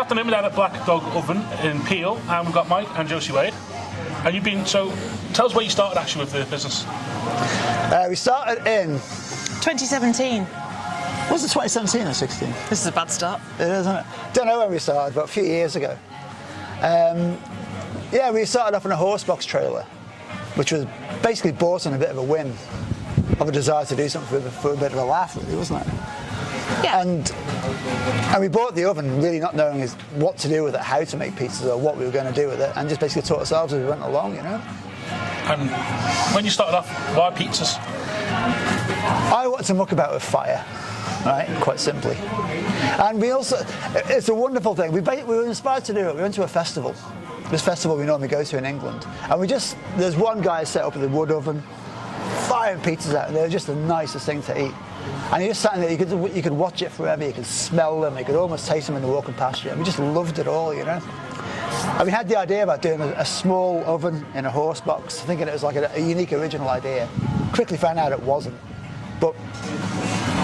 afternoon we're down at Black Dog Oven in Peel, and we've got Mike and Josie Wade. And you've been, so tell us where you started actually with the business. We started in 2017. Was it 2017 or 16? This is a bad start. It is, isn't it? Don't know when we started, but a few years ago. Yeah, we started off in a horse box trailer, which was basically bought on a bit of a whim, of a desire to do something for a bit of a laugh, really, wasn't it? Yeah. And we bought the oven really not knowing what to do with it, how to make pizzas or what we were going to do with it, and just basically taught ourselves as we went along, you know. And when you started off, why pizzas? I wanted to muck about with fire, right, quite simply. And we also, it's a wonderful thing, we were inspired to do it. We went to a festival, this festival we normally go to in England, and there's one guy set up with a wood oven, firing pizzas out, and they were just the nicest thing to eat. And you just sat in there, you could watch it forever, you could smell them, you could almost taste them when they're walking past you, and we just loved it all, you know. And we had the idea about doing a small oven in a horse box, thinking it was like a unique, original idea. Quickly found out it wasn't, but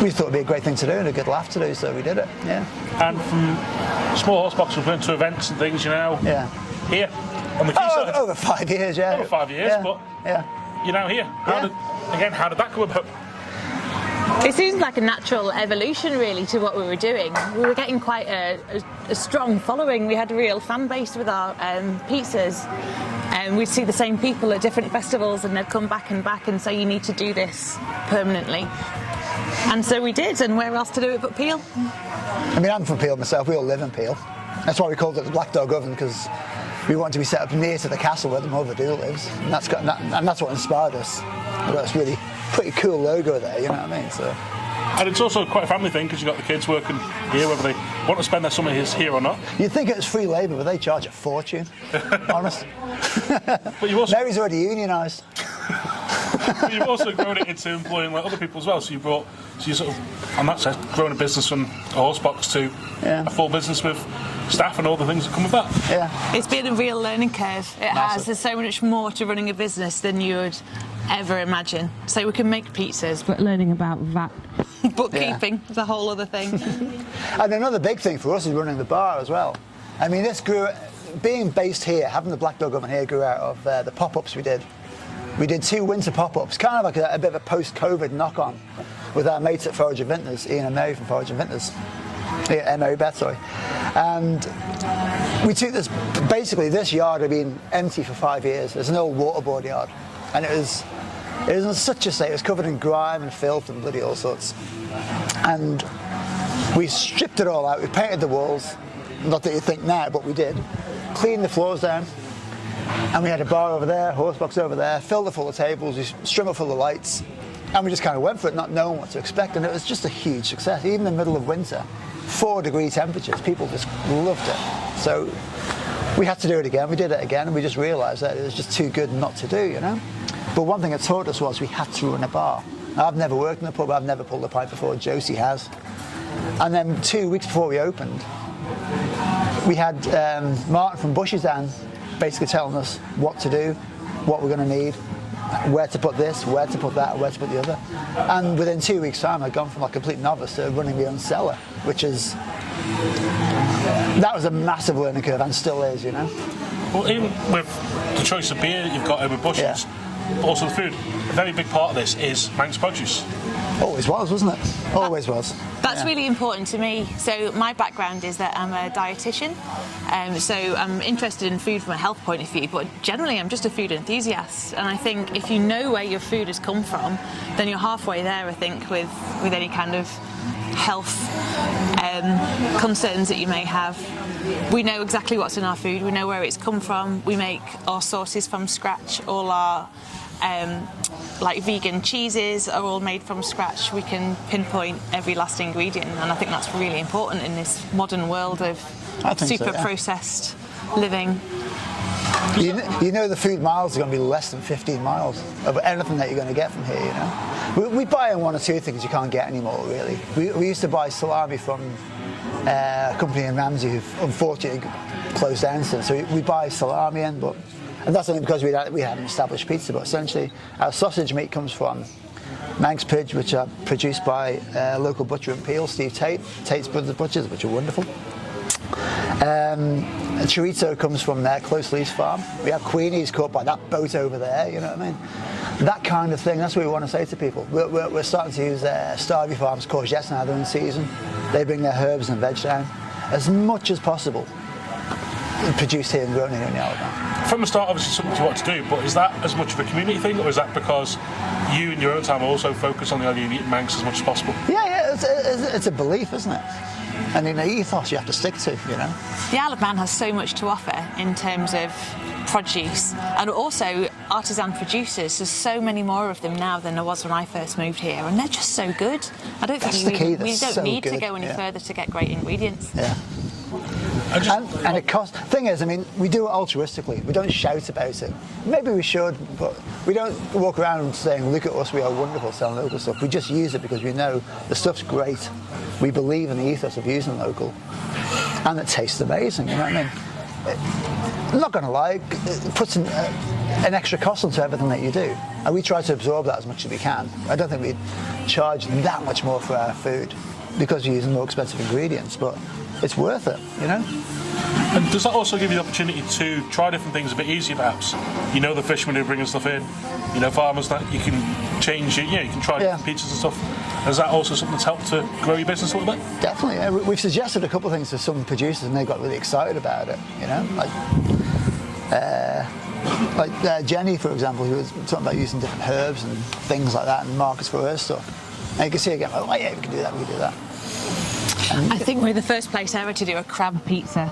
we thought it'd be a great thing to do and a good laugh to do, so we did it, yeah. And from small horse box, we've been to events and things, you know, here on the quayside. Over 5 years, yeah. Over 5 years, yeah. but yeah. you're now here. How did that come about? It seems like a natural evolution, really, to what we were doing. We were getting quite a strong following. We had a real fan base with our pizzas. And we'd see the same people at different festivals, and they'd come back and say, you need to do this permanently. And so we did, and where else to do it but Peel? I mean, I'm from Peel myself, we all live in Peel. That's why we called it the Black Dog Oven, because we wanted to be set up near to the castle where the Mother Dew lives, and that's what inspired us. We've got this really pretty cool logo there, you know what I mean? So. And it's also quite a family thing, because you've got the kids working here, whether they want to spend their summer here or not. You'd think it was free labour, but they charge a fortune, honest. But you've also... Mary's already unionised. But you've also grown it into employing like other people as well, so you sort of, on that sense, grown a business from a horse box to a full business with staff and all the things that come with that. Yeah. It's been a real learning curve. It has. There's so much more to running a business than you would ever imagine. So we can make pizzas, but learning about VAT, bookkeeping is a whole other thing. And another big thing for us is running the bar as well. I mean, this grew, being based here, having the Black Dog Oven here grew out of the pop-ups we did. We did 2 winter pop-ups, kind of like a bit of a post-COVID knock-on with our mates at Forage and Vintners, Ian and Mary from Forage and Vintners. Mary Beth, sorry. And we took this, basically this yard had been empty for 5 years. It's an old waterboard yard. And it was in such a state, it was covered in grime and filth and bloody all sorts. And we stripped it all out, we painted the walls, not that you think now, but we did. Cleaned the floors down. And we had a bar over there, horse box over there, filled it full of tables, we strung it full of lights, and we just kind of went for it, not knowing what to expect, and it was just a huge success. Even in the middle of winter, 4-degree temperatures, people just loved it. So we had to do it again, we did it again, and we just realised that it was just too good not to do, you know? But one thing it taught us was we had to run a bar. Now, I've never worked in a pub, I've never pulled a pint before, Josie has. And then 2 weeks before we opened, we had Martin from Bushes down basically telling us what to do, what we're going to need, where to put this, where to put that, where to put the other. And within 2 weeks' time, I'd gone from a complete novice to running my own cellar, which is, that was a massive learning curve and still is, you know. Well, even with the choice of beer that you've got over Bushes, also the food, a very big part of this is Manx produce. Always was, wasn't it? Always was. That's really important to me. So my background is that I'm a dietitian, so I'm interested in food from a health point of view, but generally I'm just a food enthusiast. And I think if you know where your food has come from, then you're halfway there, I think, with any kind of health concerns that you may have. We know exactly what's in our food, we know where it's come from, we make our sauces from scratch, all our like vegan cheeses are all made from scratch. We can pinpoint every last ingredient, and I think that's really important in this modern world of super processed living. You know the food miles are going to be less than 15 miles of anything that you're going to get from here, you know. We buy in 1 or 2 things you can't get anymore, really. We used to buy salami from a company in Ramsey who unfortunately closed down since, so we buy salami in, and that's only because we had an established pizza, but essentially our sausage meat comes from Manx pigs, which are produced by a local butcher in Peel, Steve Tate, Tate's Brothers Butchers, which are wonderful. Chorizo comes from their close lease farm. We have Queenies caught by that boat over there, you know what I mean? That kind of thing, that's what we want to say to people. We're starting to use Starvey Farms courgettes now, they're in season. They bring their herbs and veg down. As much as possible, produced here and grown here in the Alabama. From the start, obviously something you want to do, but is that as much of a community thing, or is that because you in your own time also focus on the idea of eating Manx as much as possible? Yeah, it's a belief, isn't it? And in the ethos you have to stick to, you know. The Isle of Man has so much to offer in terms of produce, and also artisan producers. There's so many more of them now than there was when I first moved here, and they're just so good. I don't think we don't need to go any further to get great ingredients. Yeah. And it costs. Thing is, I mean, we do it altruistically. We don't shout about it. Maybe we should, but we don't walk around saying, "Look at us, we are wonderful selling local stuff." We just use it because we know the stuff's great. We believe in the ethos of using local, and it tastes amazing. You know what I mean? I'm not going to lie, it puts an extra cost onto everything that you do, and we try to absorb that as much as we can. I don't think we charge that much more for our food because we're using more expensive ingredients, but it's worth it, you know? And does that also give you the opportunity to try different things a bit easier, perhaps? You know the fishermen who are bringing stuff in, you know farmers that you can change, you can try different pizzas and stuff. Is that also something that's helped to grow your business a little bit? Definitely, yeah. We've suggested a couple of things to some producers and they got really excited about it, you know? Like Jenny, for example, who was talking about using different herbs and things like that and markets for her stuff. And you can see again, oh yeah, we can do that, we can do that. I think we're the first place ever to do a crab pizza.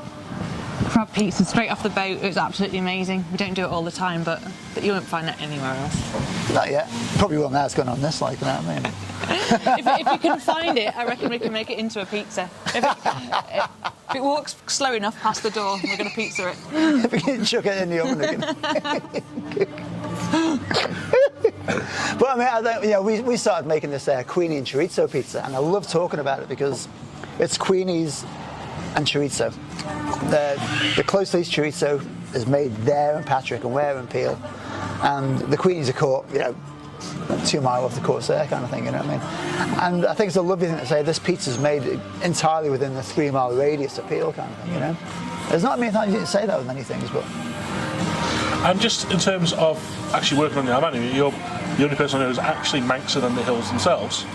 Crab pizza straight off the boat. It was absolutely amazing. We don't do it all the time, but you won't find that anywhere else. Not yet. Probably won't know it's going on this, like, you know what I mean? if you can find it, I reckon we can make it into a pizza. If it walks slow enough past the door, we're going to pizza it. If we can chuck it in the oven again. But I mean, I think, we started making this Queenie and chorizo pizza, and I love talking about it because it's Queenies and chorizo. The close lease chorizo is made there in Patrick and we're in Peel, and the Queenies are caught, 2 miles off the coast there, kind of thing, you know what I mean? And I think it's a lovely thing to say this pizza's made entirely within the 3 mile radius of Peel, kind of thing, you know? There's not many times you can say that with many things, but. And just in terms of actually working on the Alabama, you're the only person who's actually Manxer than the hills themselves.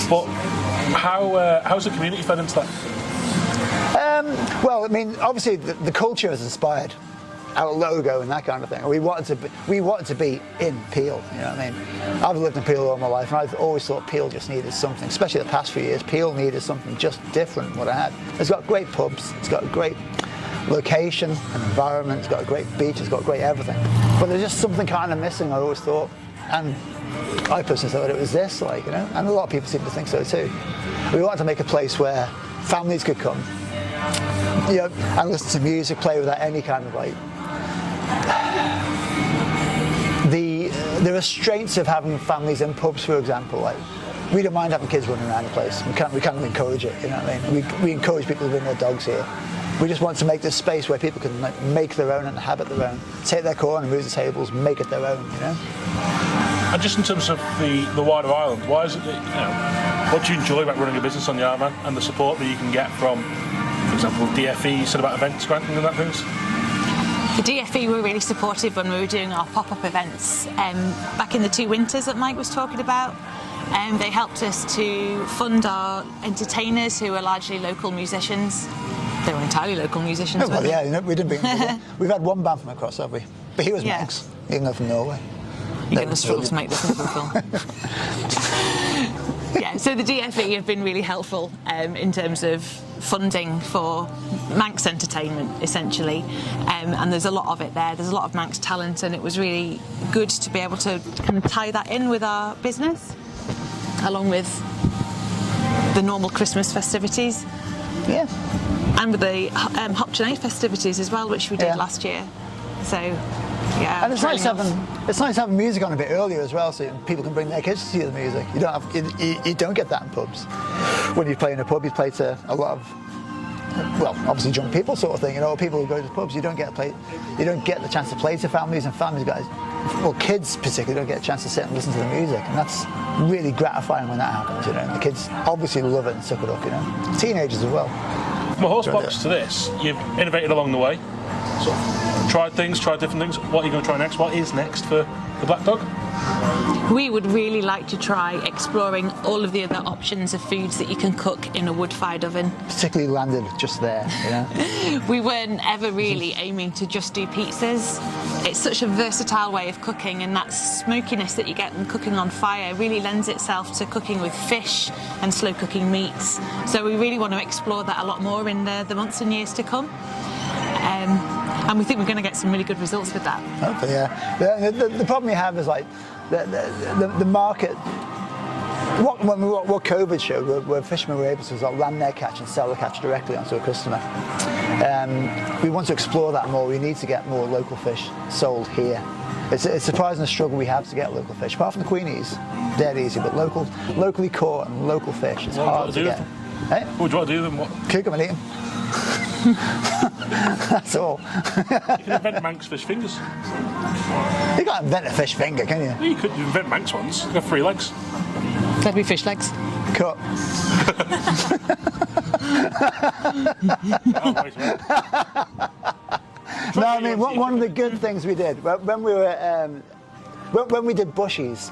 But how's the community fed into that? Well, I mean, obviously the culture has inspired our logo and that kind of thing. We wanted to be in Peel, you know what I mean? I've lived in Peel all my life, and I've always thought Peel just needed something, especially the past few years. Peel needed something just different from what I had. It's got great pubs, it's got a great location and environment, it's got a great beach, it's got great everything. But there's just something kind of missing, I always thought. And I personally thought it was this, like, you know, and a lot of people seem to think so too. We wanted to make a place where families could come, and listen to music, play without any kind of the restraints of having families in pubs, for example. Like, we don't mind having kids running around the place. We kind of encourage it, you know what I mean? We encourage people to bring their dogs here. We just want to make this space where people can make their own and inhabit their own, take their corner, move the tables, make it their own, you know? And just in terms of the wider island, why is it that, what do you enjoy about running a business on the Isle of Man and the support that you can get from, for example, DfE, said about events granting and that things? The DfE were really supportive when we were doing our pop-up events back in the 2 winters that Mike was talking about. They helped us to fund our entertainers, who are largely local musicians. They were entirely local musicians. Oh, well, yeah, we didn't bring We've had one band from across, have we? But he was Manx, even though from Norway. You're going to struggle to make this into a film. Yeah, so the DfE have been really helpful in terms of funding for Manx entertainment, essentially. And there's a lot of it there. There's a lot of Manx talent, and it was really good to be able to kind of tie that in with our business, along with the normal Christmas festivities. Yeah. And with the Hopchenay festivities as well, which we did last year. So, yeah. And it's nice having music on a bit earlier as well, so people can bring their kids to see the music. You don't get that in pubs. When you play in a pub, you play to a lot of, well, obviously drunk people sort of thing. You know, people who go to pubs, you don't get the chance to play to families, and families guys, well, kids particularly don't get a chance to sit and listen to the music, and that's really gratifying when that happens. You know, and the kids obviously love it and suck it up. You know, teenagers as well. from a horse box to this, you've innovated along the way. So tried different things. What are you going to try next? What is next for the Black Dog? We would really like to try exploring all of the other options of foods that you can cook in a wood-fired oven. Particularly landed just there, you know. We weren't ever really aiming to just do pizzas. It's such a versatile way of cooking, and that smokiness that you get when cooking on fire really lends itself to cooking with fish and slow cooking meats. So we really want to explore that a lot more in the months and years to come. And we think we're going to get some really good results with that. Hopefully, yeah. The problem you have is like the market. What COVID showed, where fishermen were able to sort of land their catch and sell the catch directly onto a customer. We want to explore that more. We need to get more local fish sold here. It's surprising the struggle we have to get local fish. Apart from the Queenies, dead easy, but locally caught and local fish, it's hard to get. Hey? What would you want to do with them? What? Cook them and eat them. That's all. You can invent Manx fish fingers. You can't invent a fish finger, can you? Yeah, you could invent Manx ones. They've got 3 legs. That'd be fish legs. Cut. No, I mean one of the good things we did when we were when we did Bushies,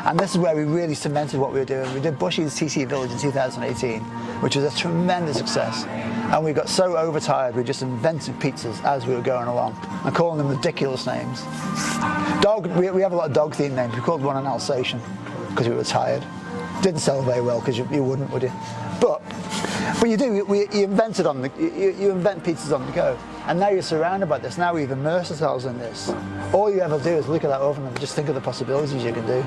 and this is where we really cemented what we were doing. We did Bushies TC Village in 2018, which was a tremendous success. And we got so overtired, we just invented pizzas as we were going along and calling them ridiculous names. Dog, we have a lot of dog themed names. We called one an Alsatian because we were tired. Didn't sell very well because you wouldn't, would you? But you do. You invent it you invent pizzas on the go, and now you're surrounded by this. Now we've immersed ourselves in this. All you ever do is look at that oven and just think of the possibilities you can do.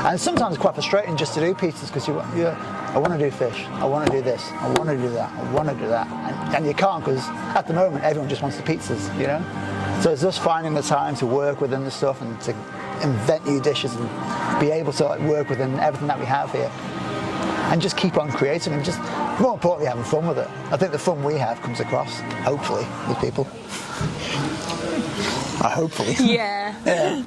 And sometimes it's quite frustrating just to do pizzas because I want to do fish, I want to do this, I want to do that, I want to do that, and you can't because at the moment everyone just wants the pizzas, you know. So it's just finding the time to work within the stuff and to invent new dishes and be able to like work within everything that we have here, and just keep on creating and just more importantly having fun with it. I think the fun we have comes across, hopefully, with people. Hopefully. Yeah. Yeah.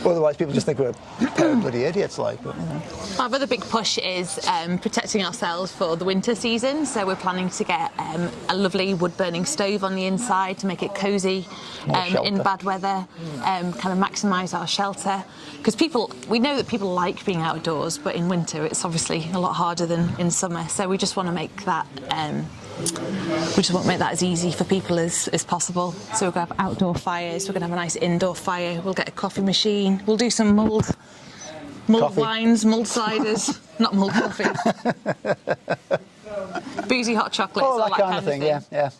Otherwise, people just think we're a pair of bloody idiots, like. But, you know. Our other big push is protecting ourselves for the winter season. So we're planning to get a lovely wood-burning stove on the inside to make it cosy in bad weather, kind of maximise our shelter. Because we know that people like being outdoors, but in winter it's obviously a lot harder than in summer. So we just want to make that. We just want to make that as easy for people as possible. So we're going to have outdoor fires, we're going to have a nice indoor fire, we'll get a coffee machine, we'll do some mulled wines, mulled ciders, not mulled coffee. Boozy hot chocolates, all that kind of thing. Yeah.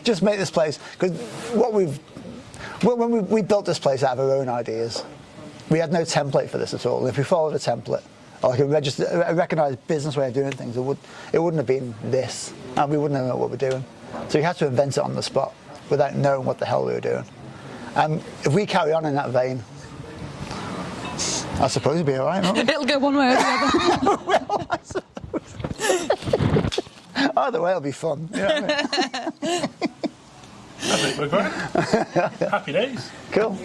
Just make this place, because when we built this place out of our own ideas, we had no template for this at all. If we followed a template, like a recognised business way of doing things, it wouldn't have been this, and we wouldn't have known what we're doing. So we had to invent it on the spot without knowing what the hell we were doing. And if we carry on in that vein, I suppose it'll be all right, won't it? It'll go one way or the other. Well, I suppose. Either way, it'll be fun. You know what I mean? I think we're great. Happy days. Cool.